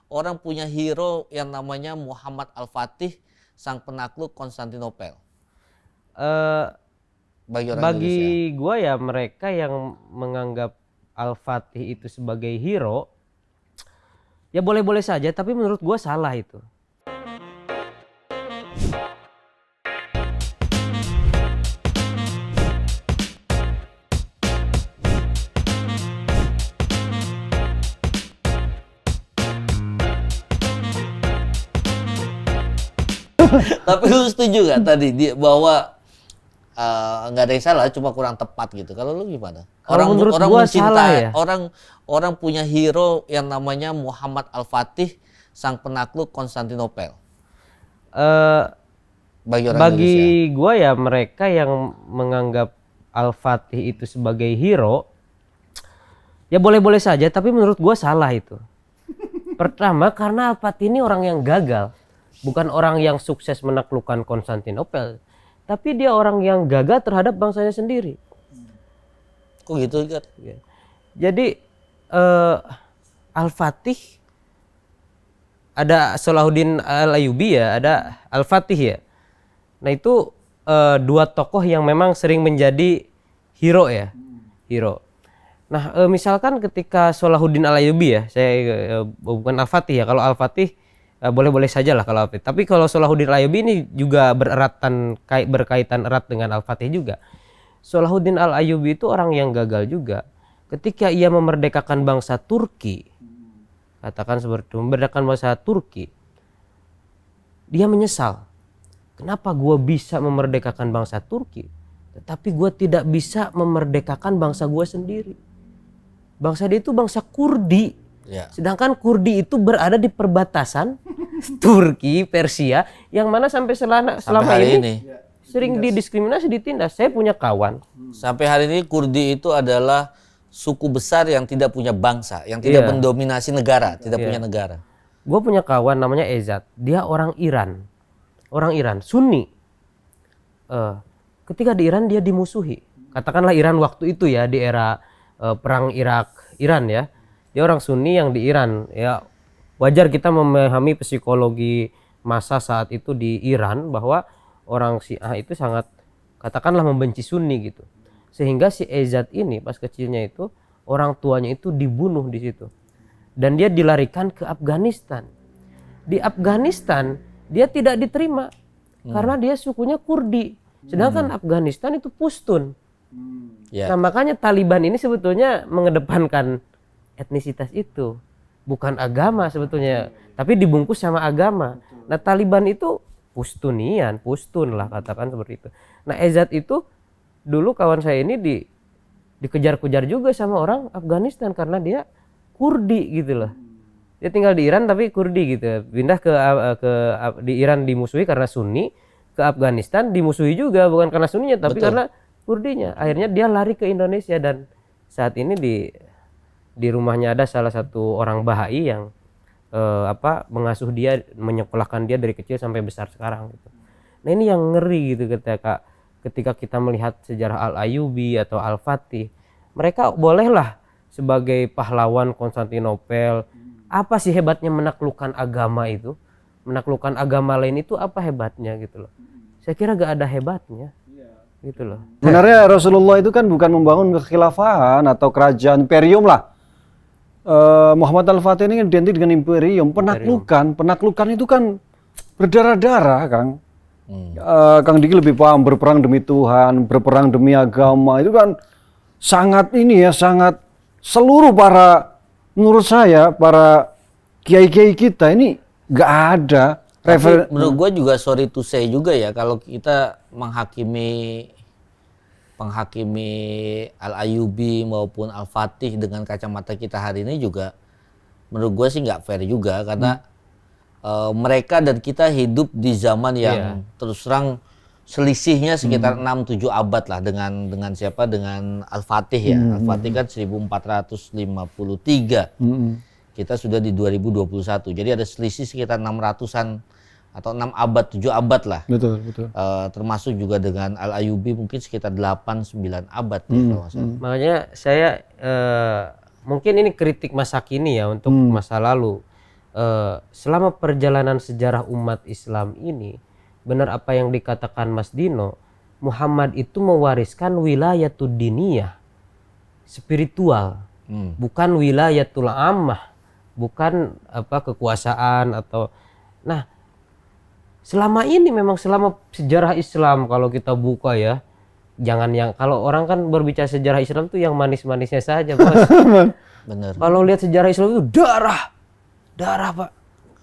orang punya hero yang namanya Muhammad Al-Fatih, sang penakluk Konstantinopel. Bagi orang Indonesia. Bagi gua ya, mereka yang menganggap Al-Fatih itu sebagai hero, ya boleh-boleh saja, tapi menurut gua salah itu. Tapi lu setuju gak tadi bahwa nggak ada yang salah, cuma kurang tepat gitu? Kalau lu gimana? Kalau menurut gua salah ya. Orang punya hero yang namanya Muhammad Al-Fatih, sang penakluk Konstantinopel. Bagi orang Indonesia. Bagi gua ya, mereka yang menganggap Al-Fatih itu sebagai hero, ya boleh-boleh saja, tapi menurut gua salah itu. Pertama, karena Al-Fatih ini orang yang gagal, bukan orang yang sukses menaklukkan Konstantinopel, tapi dia orang yang gagal terhadap bangsanya sendiri. Kok gitu kan? Jadi Al-Fatih, ada Salahuddin Al-Ayyubi ya, ada Al-Fatih ya. Nah itu dua tokoh yang memang sering menjadi hero ya, hero. Nah misalkan ketika Salahuddin Al-Ayyubi ya, saya bukan Al-Fatih ya. Kalau Al-Fatih boleh-boleh saja lah kalau Al-Fatih. Tapi kalau Salahuddin Al-Ayyubi ini juga berkaitan erat dengan Al-Fatih juga. Salahuddin Al-Ayyubi itu orang yang gagal juga. Ketika ia memerdekakan bangsa Turki, katakan seperti itu, memerdekakan bangsa Turki, dia menyesal. Kenapa gue bisa memerdekakan bangsa Turki, tetapi gue tidak bisa memerdekakan bangsa gue sendiri? Bangsa dia itu bangsa Kurdi. Ya. Sedangkan Kurdi itu berada di perbatasan Turki, Persia, yang mana sampai selama ini sering didiskriminasi, ditindas. Saya punya kawan. Sampai hari ini Kurdi itu adalah suku besar yang tidak punya bangsa, yang tidak mendominasi negara, tidak punya negara. Gue punya kawan namanya Ezat, dia orang Iran, Sunni. Ketika di Iran dia dimusuhi, katakanlah Iran waktu itu ya, di era perang Irak-Iran ya, dia orang Sunni yang di Iran ya. Wajar kita memahami psikologi masa saat itu di Iran, bahwa orang Syiah itu sangat, katakanlah, membenci Sunni gitu. Sehingga si Ezat ini pas kecilnya itu orang tuanya itu dibunuh di situ. Dan dia dilarikan ke Afghanistan. Di Afghanistan dia tidak diterima karena dia sukunya Kurdi. Sedangkan Afghanistan itu Pushtun. Nah makanya Taliban ini sebetulnya mengedepankan etnisitas itu, bukan agama sebetulnya, tapi dibungkus sama agama. Nah Taliban itu Pushtun lah, katakan seperti itu. Nah Ezat itu dulu kawan saya ini dikejar-kejar juga sama orang Afghanistan karena dia Kurdi gitu loh. Dia tinggal di Iran tapi Kurdi gitu. Pindah di Iran dimusuhi karena Sunni, ke Afghanistan dimusuhi juga bukan karena Sunninya tapi karena Kurdinya. Akhirnya dia lari ke Indonesia, dan saat ini di rumahnya ada salah satu orang Bahai yang mengasuh dia, menyekolahkan dia dari kecil sampai besar sekarang gitu. Nah ini yang ngeri gitu ketika kita melihat sejarah Al-Ayyubi atau Al-Fatih. Mereka bolehlah sebagai pahlawan Konstantinopel. Apa sih hebatnya menaklukkan agama itu? Menaklukkan agama lain itu apa hebatnya gitu loh. Saya kira gak ada hebatnya gitu loh. Sebenarnya Rasulullah itu kan bukan membangun kekhilafahan atau kerajaan imperium lah. Muhammad Al-Fatih ini identik dengan imperium. Penaklukan itu kan berdarah-darah, Kang. Kang Diki lebih paham, berperang demi Tuhan, berperang demi agama, itu kan sangat sangat seluruh menurut saya para kiai-kiai kita ini nggak ada. Tapi menurut gue juga sorry to say juga ya, kalau kita menghakimi Al-Ayyubi maupun Al-Fatih dengan kacamata kita hari ini juga menurut gue sih nggak fair juga, karena mereka dan kita hidup di zaman yang terus terang selisihnya sekitar 6-7 abad lah dengan siapa, dengan Al-Fatih ya. Al-Fatih kan 1453. Kita sudah di 2021. Jadi ada selisih sekitar 600-an atau 6 abad, 7 abad lah. Betul. Termasuk juga dengan Al-Ayyubi mungkin sekitar 8-9 abad. Makanya saya mungkin ini kritik masa kini ya untuk masa lalu. selama perjalanan sejarah umat Islam ini, benar apa yang dikatakan Mas Dino, Muhammad itu mewariskan wilayatul diniyah, spiritual, bukan wilayatul ammah, bukan kekuasaan atau. Nah, selama ini memang selama sejarah Islam kalau kita buka ya, jangan yang kalau orang kan berbicara sejarah Islam tuh yang manis-manisnya saja, Bos. Bener. Kalau lihat sejarah Islam itu darah Pak,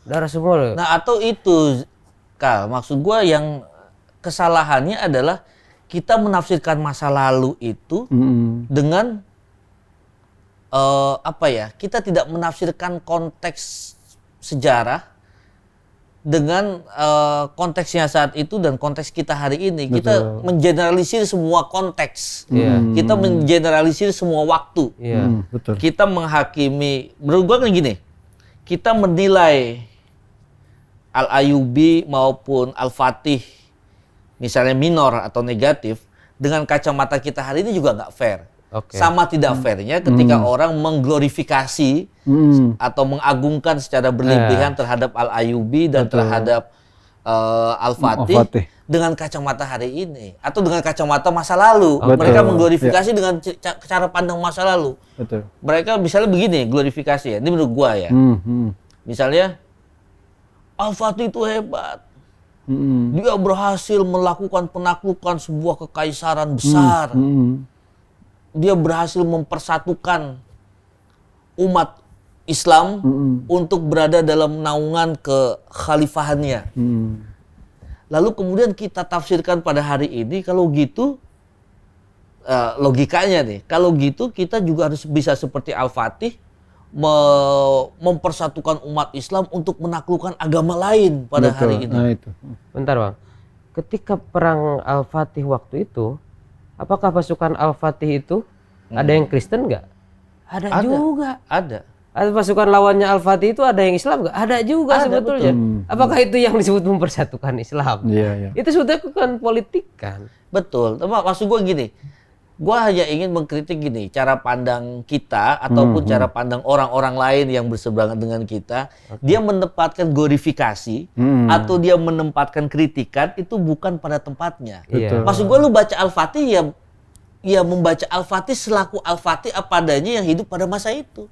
darah semua. Nah atau itu Kal, maksud gue yang kesalahannya adalah kita menafsirkan masa lalu itu dengan kita tidak menafsirkan konteks sejarah dengan konteksnya saat itu dan konteks kita hari ini. Betul. Kita mengeneralisir semua konteks, kita mengeneralisir semua waktu. Betul. Kita menghakimi, menurut gue kan gini, kita menilai Al-Ayyubi maupun Al-Fatih misalnya minor atau negatif dengan kacamata kita hari ini juga nggak fair. Sama tidak fairnya ketika orang mengglorifikasi atau mengagungkan secara berlebihan terhadap Al-Ayyubi dan terhadap Al-Fatih dengan kacamata hari ini atau dengan kacamata masa lalu. Mereka mengglorifikasi dengan cara pandang masa lalu. Betul. Mereka misalnya begini glorifikasi ya, ini menurut gua ya. Misalnya Al-Fatih itu hebat. Dia berhasil melakukan penaklukan sebuah kekaisaran besar. Dia berhasil mempersatukan umat Islam untuk berada dalam naungan kekhalifahannya. Lalu kemudian kita tafsirkan pada hari ini, kalau gitu logikanya nih, kalau gitu kita juga harus bisa seperti Al-Fatih mempersatukan umat Islam untuk menaklukkan agama lain pada hari ini. Nah, itu. Bentar Bang, ketika perang Al-Fatih waktu itu, apakah pasukan Al-Fatih itu ada yang Kristen nggak? Ada juga. Ada. Ada pasukan lawannya Al-Fatih itu ada yang Islam nggak? Ada juga sebetulnya. Apakah itu yang disebut mempersatukan Islam? Iya. Itu sebetulnya bukan politik kan? Betul. Maksud gue gini, gue hanya ingin mengkritik gini, cara pandang kita ataupun cara pandang orang-orang lain yang berseberangan dengan kita, dia menempatkan glorifikasi atau dia menempatkan kritikan itu bukan pada tempatnya. Iya. Maksud gue lu baca Al-Fatih ya membaca Al-Fatih selaku Al-Fatih apa adanya yang hidup pada masa itu.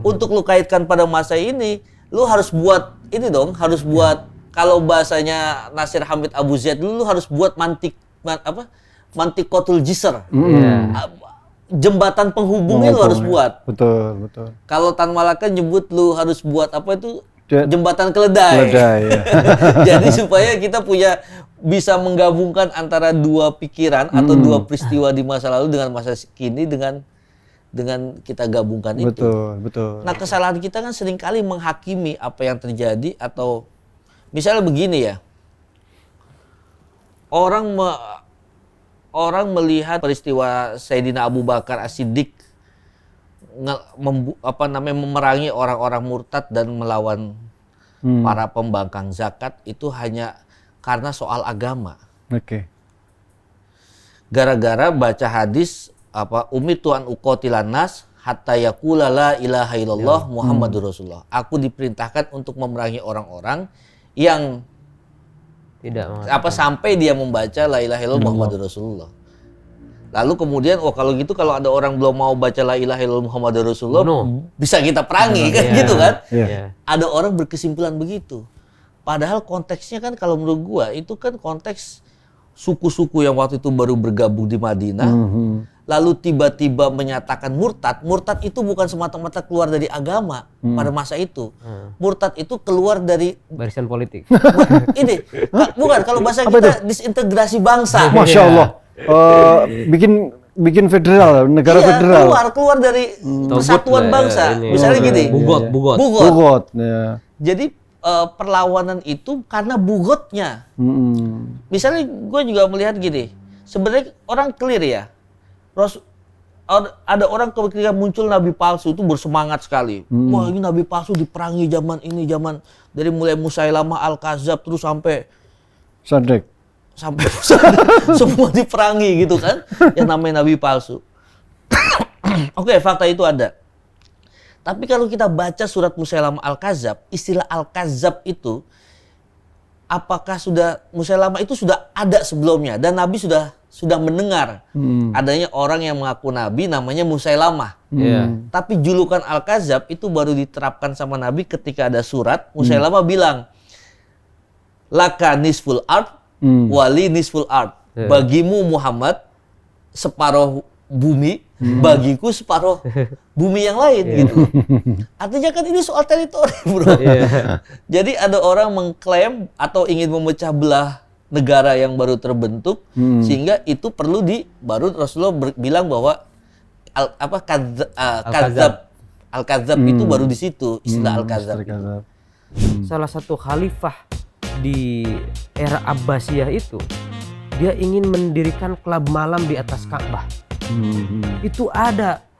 Untuk lu kaitkan pada masa ini, lu harus buat ini dong, harus buat kalau bahasanya Nasir Hamid Abu Zaid lu harus buat mantikotul jisr. Jembatan penghubungnya lu harus buat. Betul. Kalau Tan Malaka nyebut lu harus buat jembatan keledai. Ya. Jadi supaya kita bisa menggabungkan antara dua pikiran atau dua peristiwa di masa lalu dengan masa kini dengan kita gabungkan itu. Betul. Nah, kesalahan kita kan seringkali menghakimi apa yang terjadi atau misalnya begini ya. Orang melihat peristiwa Sayyidina Abu Bakar As-Siddiq memerangi orang-orang murtad dan melawan para pembangkang zakat itu hanya karena soal agama. Gara-gara baca hadis umirtu an uqatilan nas hatta yaqula la ilaha illallah Muhammadur Rasulullah. Aku diperintahkan untuk memerangi orang-orang yang sampai dia membaca la ilaha illallah Muhammadur Rasulullah. Lalu kemudian kalau gitu kalau ada orang belum mau baca la ilaha illallah Muhammadur Rasulullah bisa kita perangi kan gitu kan. Ada orang berkesimpulan begitu. Padahal konteksnya kan kalau menurut gua itu kan konteks suku-suku yang waktu itu baru bergabung di Madinah. Lalu tiba-tiba menyatakan murtad. Murtad itu bukan semata-mata keluar dari agama pada masa itu. Murtad itu keluar dari barisan politik. Ini bukan kalau bahasa kita disintegrasi bangsa. Masya Allah. Bikin federal, negara federal. Keluar dari persatuan bangsa. Misalnya gini. Bugot. Ya. Jadi perlawanan itu karena bugotnya. Misalnya gue juga melihat gini. Sebenarnya orang clear ya. Ada orang ketika muncul nabi palsu itu bersemangat sekali. Wah, ini nabi palsu diperangi zaman ini, zaman dari mulai Musailamah Al-Kadzab terus sampai Sadek. Sampai semua diperangi gitu kan. Yang namanya nabi palsu. Oke, fakta itu ada. Tapi kalau kita baca surat Musailamah Al-Kadzab, istilah Al-Kadzab itu apakah Musailamah itu sudah ada sebelumnya dan Nabi sudah mendengar adanya orang yang mengaku Nabi namanya Musailamah. Tapi julukan Al-Kadzab itu baru diterapkan sama Nabi ketika ada surat Musailamah bilang, laka nisful ard, wali nisful ard. Bagimu Muhammad separuh bumi, bagiku separuh bumi yang lain gitu. Artinya kan ini soal teritori, bro. Jadi ada orang mengklaim atau ingin memecah belah negara yang baru terbentuk, sehingga itu perlu baru Rasulullah bilang bahwa Al-Kadzab itu baru di situ istilah Al-Kadzab. Salah satu khalifah di era Abbasiyah itu dia ingin mendirikan klub malam di atas Ka'bah. Itu ada